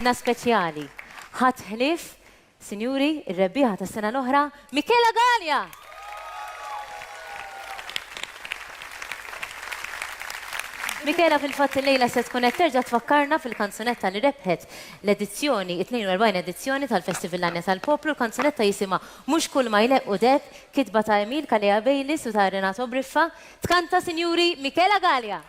Na speċjali, ħadd ħlief, sinjuri, ir-rebbieħa tas-sena l-oħra, Michela Galea! Michela fil-fatt il-lejla se tkun qed terġa' tfakkarna fil-kanzunetta li rebħet l-edizzjoni, 42 edizzjoni tal-Festival L-Għanja tal-Poplu, l-kanzunetta jisimha Mhux Kulma Jleqq Deheb, kitba ta' Michela Galea u ta' Renato Briffa, tkanta sinjuri Michela Galea.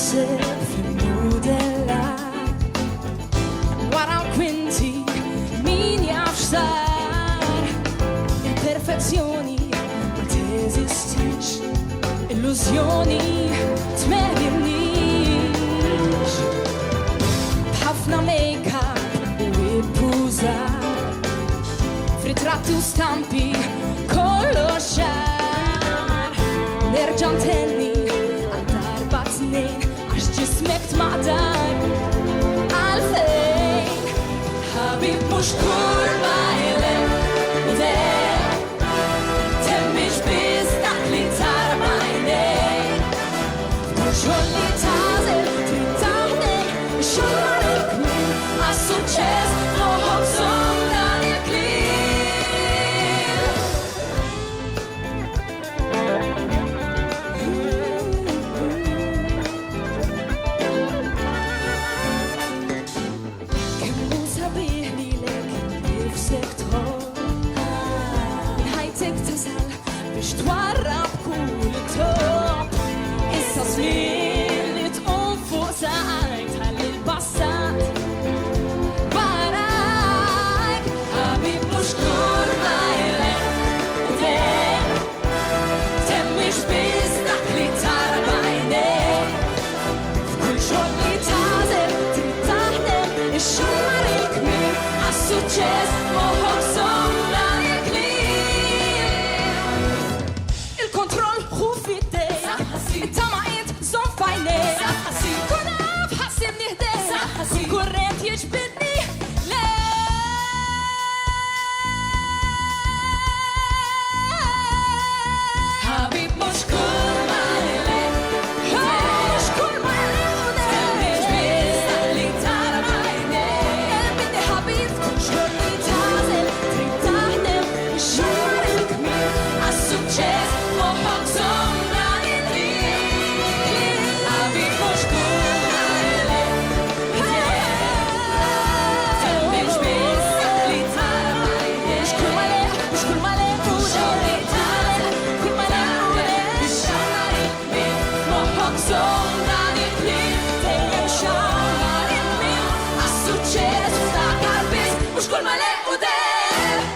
Fil-modella wara kwinti min jaf x'sar il-perfezzjoni ma teżistix illużjoni tmerrimnix b'ħafna make-up u ipprużar f'ritratti u stampi kollox xar nerġa' ntenni għax ġismek tmaqdar għalfejn ħabib mhux kulma jleqq deheb temmix biss dak li tar b'għajnejk kull xogħol li tagħżel trid taħdem ix-xogħol għalik min għas-suċċess moħħok żomm dan il-kliem. Biex twarrab kull top issa żmien li tqum fuq saqajk tal-passat warajk ħabib mhux kulma jleqq deheb temmix biss dak li tar b'għajnejk f'kull xogħol li tagħżel trid taħdem ix-xogħol għalik min għas-suċċess moħħok żomm dan il-kontroll ħu fid-dej it-tamaqit żomm f'għajnejk kun naf ħassibni ħdejk kurrent jiġbidni ħabib mhux kulma jleqq mhux kulma jleqq temmix biss dak li tar b'għajnejk bidni ħabib kull xogħol li tagħżel trid taħdem ix-xogħol għalik min għas-suċċess moħħok żomm dan il-kliem ħabib mhux kulma jleqq deheb temmix biss dak li tar b'għajnejk mhux kulma jleqq mhux kulma jleqq xogħol li tagħżel kulma jleqq ix-xogħol għalik min moħħok żomm dan il-kliem dejjem xogħol għalik min għas-suċċess ftakar biss mhux kulma jleqq deheb.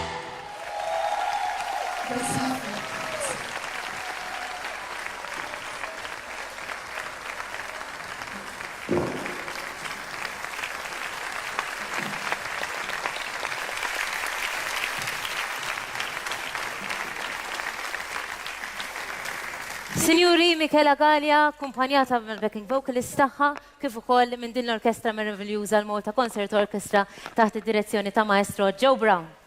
Sinjuri Michela Galea, kumpanjata mill-backing vocalist tagħha, kif ukoll minn din l-orkestra mir-Revenues għal Malta Concert Orchestra taħt id-direzzjoni ta' Maestro Joe Brown.